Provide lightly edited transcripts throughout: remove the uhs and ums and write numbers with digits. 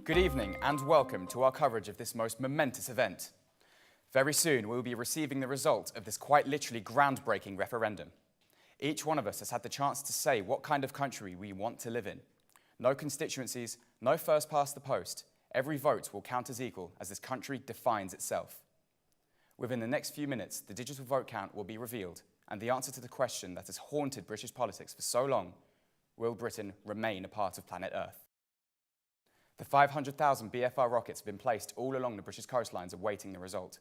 Good evening and welcome to our coverage of this most momentous event. Very soon we will be receiving the result of this quite literally groundbreaking referendum. Each one of us has had the chance to say what kind of country we want to live in. No constituencies, no first past the post. Every vote will count as equal as this country defines itself. Within the next few minutes, the digital vote count will be revealed, and the answer to the question that has haunted British politics for so long: will Britain remain a part of planet Earth? The 500,000 BFR rockets have been placed all along the British coastlines awaiting the result.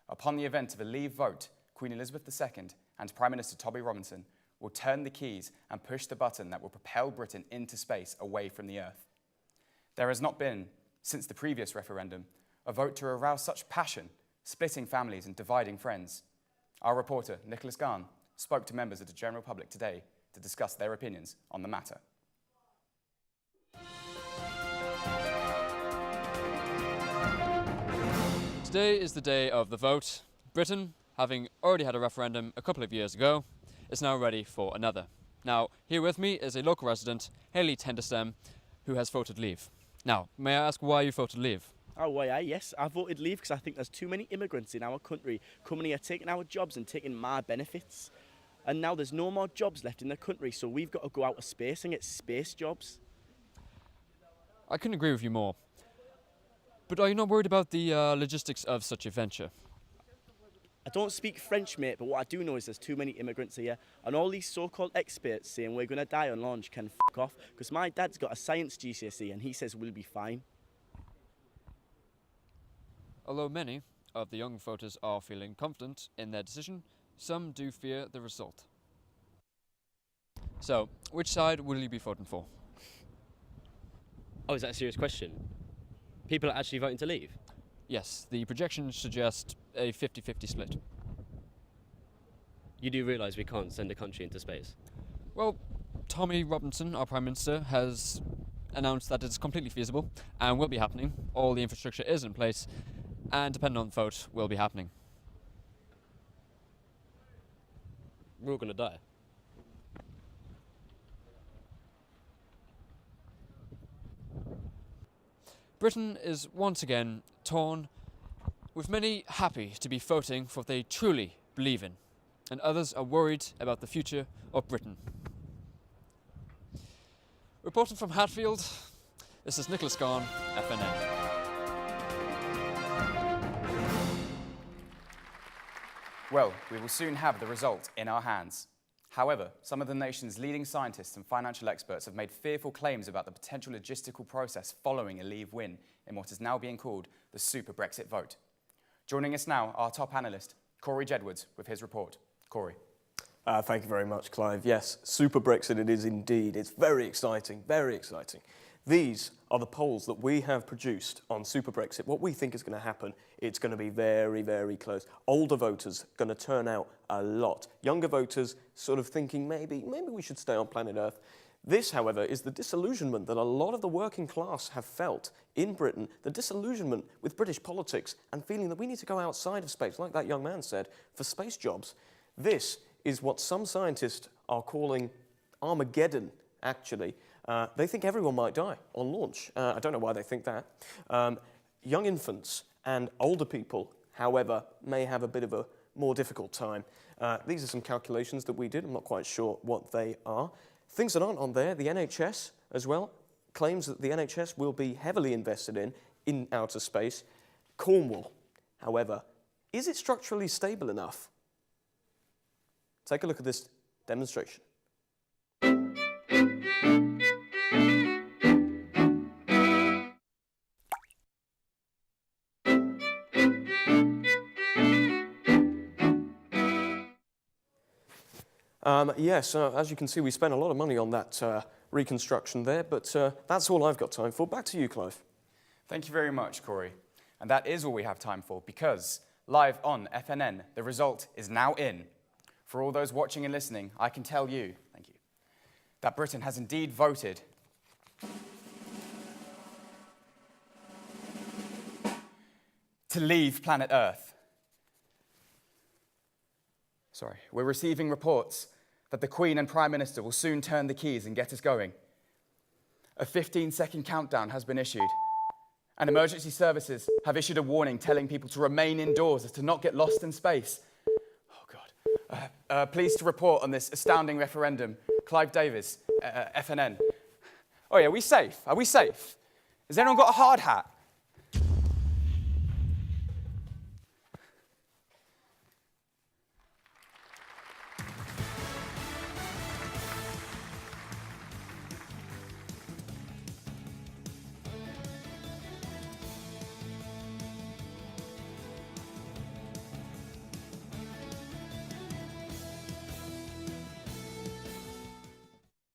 Upon the event of a leave vote, Queen Elizabeth II and Prime Minister Toby Robinson will turn the keys and push the button that will propel Britain into space away from the Earth. There has not been, since the previous referendum, a vote to arouse such passion, splitting families and dividing friends. Our reporter, Nicholas Garn, spoke to members of the general public today to discuss their opinions on the matter. Today is the day of the vote. Britain, having already had a referendum a couple of years ago, is now ready for another. Now, here with me is a local resident, Hayley Tenderstem, who has voted leave. Now, may I ask why you voted leave? Oh, why, yes, I voted leave because I think there's too many immigrants in our country coming here, taking our jobs and taking my benefits. And now there's no more jobs left in the country, so we've got to go out of space and get space jobs. I couldn't agree with you more. But are you not worried about the logistics of such a venture? I don't speak French, mate, but what I do know is there's too many immigrants here, and all these so-called experts saying we're going to die on launch can f*** off, because my dad's got a science GCSE and he says we'll be fine. Although many of the young voters are feeling confident in their decision, some do fear the result. So, which side will you be voting for? Oh, is that a serious question? People are actually voting to leave? Yes, the projections suggest a 50-50 split. You do realise we can't send a country into space? Well, Tommy Robinson, our Prime Minister, has announced that it's completely feasible and will be happening. All the infrastructure is in place, and depending on the vote, will be happening. We're all going to die. Britain is once again torn, with many happy to be voting for what they truly believe in, and others are worried about the future of Britain. Reporting from Hatfield, this is Nicholas Garn, FFN. Well, we will soon have the result in our hands. However, some of the nation's leading scientists and financial experts have made fearful claims about the potential logistical process following a leave win in what is now being called the Super Brexit vote. Joining us now, our top analyst, Corey Jedwards, with his report. Corey. Thank you very much, Clive. Yes, Super Brexit it is indeed. It's very exciting, very exciting. These are the polls that we have produced on Super Brexit. What we think is going to happen, it's going to be very, very close. Older voters going to turn out a lot. Younger voters sort of thinking maybe we should stay on planet Earth. This, however, is the disillusionment that a lot of the working class have felt in Britain, the disillusionment with British politics and feeling that we need to go outside of space, like that young man said, for space jobs. This is what some scientists are calling Armageddon, actually. They think everyone might die on launch. I don't know why they think that. Young infants and older people, however, may have a bit of a more difficult time. These are some calculations that we did. I'm not quite sure what they are. Things that aren't on there, the NHS as well, claims that the NHS will be heavily invested in outer space. Cornwall, however, is it structurally stable enough? Take a look at this demonstration. Yes, as you can see, we spent a lot of money on that reconstruction there, but that's all I've got time for. Back to you, Clive. Thank you very much, Corey. And that is all we have time for, because live on FNN, the result is now in. For all those watching and listening, I can tell you, thank you, that Britain has indeed voted to leave planet Earth. Sorry, we're receiving reports that the Queen and Prime Minister will soon turn the keys and get us going. A 15-second countdown has been issued, And emergency services have issued a warning telling people to remain indoors as to not get lost in space. Oh, God. Pleased to report on this astounding referendum. Clive Davis, FNN. Oh, yeah, are we safe? Are we safe? Has anyone got a hard hat?